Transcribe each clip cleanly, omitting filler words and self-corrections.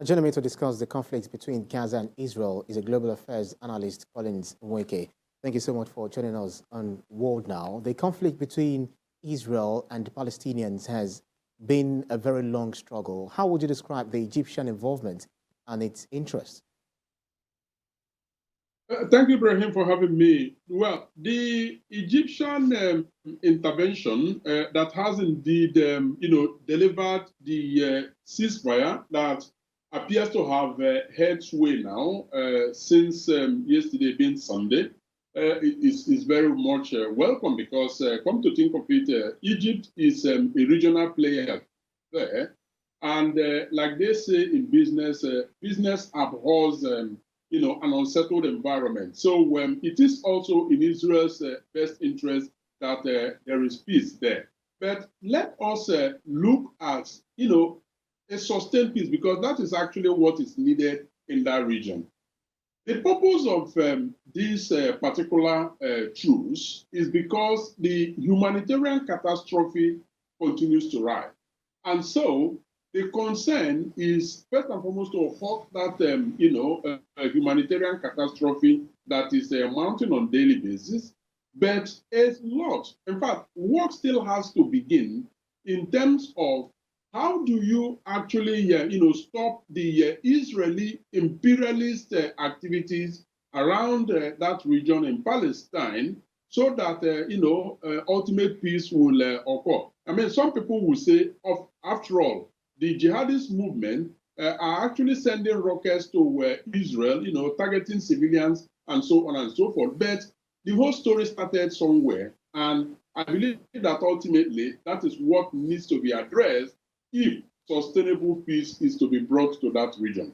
Joining me to discuss the conflict between Gaza and Israel is a global affairs analyst, Nweke. Thank you so much for joining us on World Now. The conflict between Israel and the Palestinians has been a very long struggle. How would you describe the Egyptian involvement and its interest? Thank you, Ibrahim, for having me. Well, the Egyptian intervention that has indeed, delivered the ceasefire that appears to have held sway now since yesterday being Sunday is very much welcome because, come to think of it, Egypt is a regional player there. And like they say in business, business abhors an unsettled environment. So it is also in Israel's best interest that there is peace there. But let us look at, a sustained peace because that is actually what is needed in that region. The purpose of this particular truce is because the humanitarian catastrophe continues to rise. And so the concern is first and foremost to halt that humanitarian catastrophe that is mounting on a daily basis. But a lot, in fact, work still has to begin in terms of how do you actually stop the Israeli imperialist activities around that region in Palestine so that ultimate peace will occur. I mean, some people will say, after all, the jihadist movement are actually sending rockets to Israel, targeting civilians and so on and so forth. But the whole story started somewhere. And I believe that ultimately that is what needs to be addressed if sustainable peace is to be brought to that region.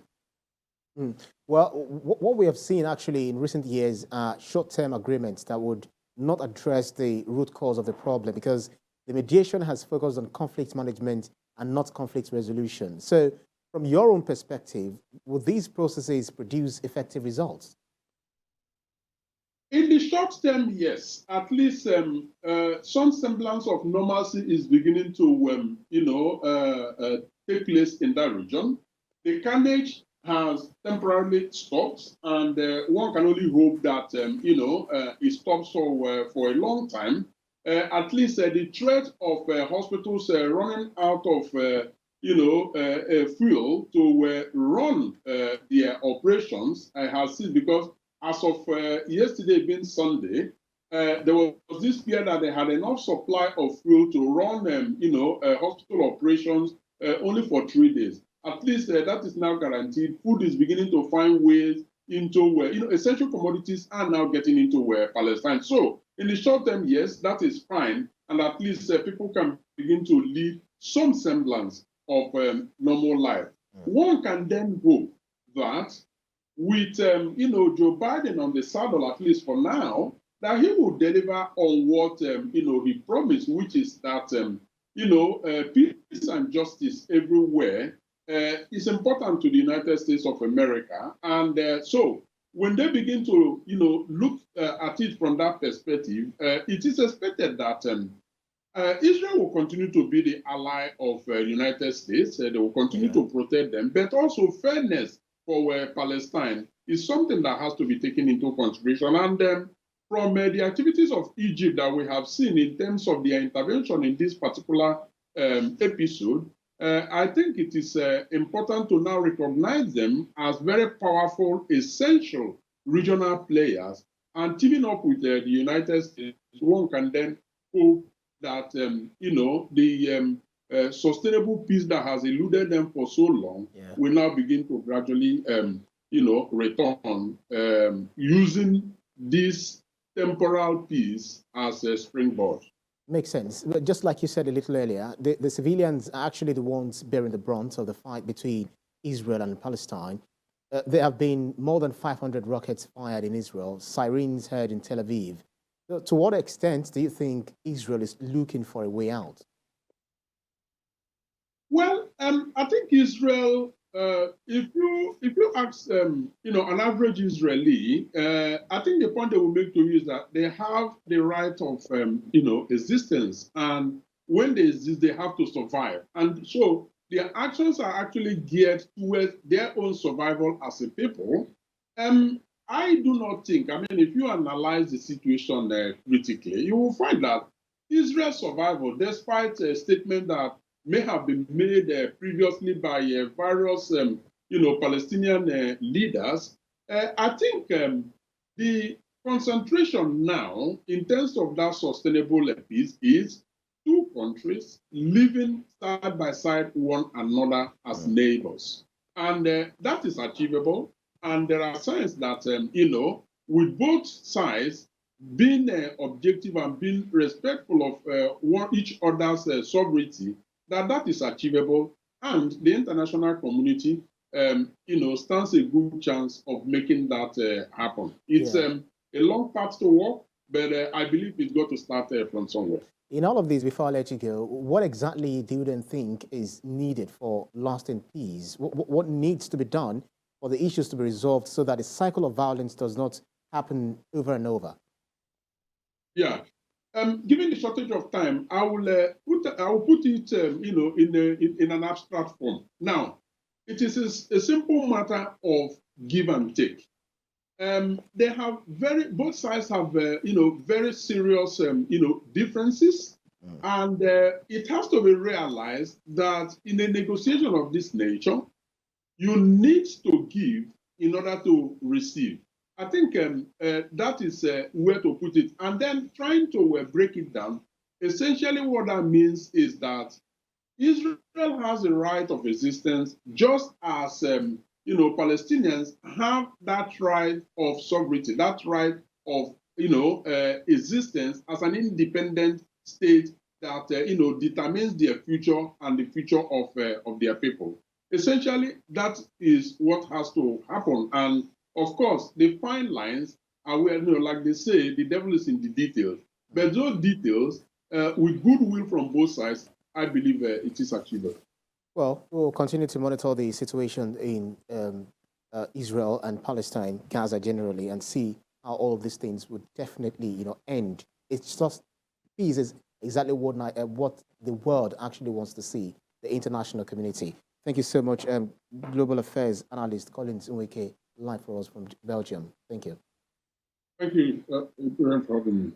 Well, what we have seen actually in recent years are short-term agreements that would not address the root cause of the problem because the mediation has focused on conflict management and not conflict resolution. So from your own perspective, will these processes produce effective results? In the short term, yes. At least some semblance of normalcy is beginning to, take place in that region. The carnage has temporarily stopped, and one can only hope that, it stops for a long time. At least the threat of hospitals running out of, fuel to run their operations has ceased because as of yesterday being Sunday, there was this fear that they had enough supply of fuel to run, hospital operations only for 3 days. At least that is now guaranteed. Food is beginning to find ways into essential commodities are now getting into Palestine. So in the short term, yes, that is fine. And at least people can begin to lead some semblance of normal life. One can then hope that with, Joe Biden on the saddle, at least for now, that he will deliver on what, he promised, which is that, peace and justice everywhere is important to the United States of America. And so when they begin to, look at it from that perspective, it is expected that Israel will continue to be the ally of the United States. They will continue to protect them, but also fairness for Palestine is something that has to be taken into consideration. And from the activities of Egypt that we have seen in terms of their intervention in this particular episode, I think it is important to now recognize them as very powerful, essential regional players. And teaming up with the United States, one can then hope that, the sustainable peace that has eluded them for so long will now begin to gradually, return using this temporal peace as a springboard. Makes sense. But just like you said a little earlier, the civilians are actually the ones bearing the brunt of the fight between Israel and Palestine. There have been more than 500 rockets fired in Israel, sirens heard in Tel Aviv. So to what extent do you think Israel is looking for a way out? Well, I think Israel, if you ask, an average Israeli, I think the point they will make to you is that they have the right of, existence, and when they exist, they have to survive. And so their actions are actually geared towards their own survival as a people, I do not think, I mean, if you analyze the situation critically, you will find that Israel's survival, despite a statement that may have been made previously by various, Palestinian leaders, I think the concentration now, in terms of that sustainable peace, is two countries living side by side one another as neighbors. And that is achievable. And there are signs that, with both sides being objective and being respectful of each other's sovereignty, that is achievable. And the international community, stands a good chance of making that happen. It's a long path to walk, but I believe it's got to start from somewhere. In all of this, before I let you go, what exactly do you then think is needed for lasting peace? What needs to be done for the issues to be resolved so that a cycle of violence does not happen over and over? Yeah. Given the shortage of time, I will put it, in an abstract form. Now, it is a simple matter of give and take. They have both sides have, very serious, differences. And it has to be realized that in a negotiation of this nature, you need to give in order to receive. I think that is where to put it. And then trying to break it down, essentially what that means is that Israel has a right of existence just as Palestinians have that right of sovereignty, that right of existence as an independent state that determines their future and the future of their people. Essentially, that is what has to happen. And of course, the fine lines are where, like they say, the devil is in the details. But those details, with goodwill from both sides, I believe it is achievable. Well, we'll continue to monitor the situation in Israel and Palestine, Gaza generally, and see how all of these things would definitely, end. It's just peace is exactly what the world actually wants to see, the international community. Thank you so much, Global Affairs Analyst Collins Nweke, live for us from Belgium. Thank you. Thank you for having me.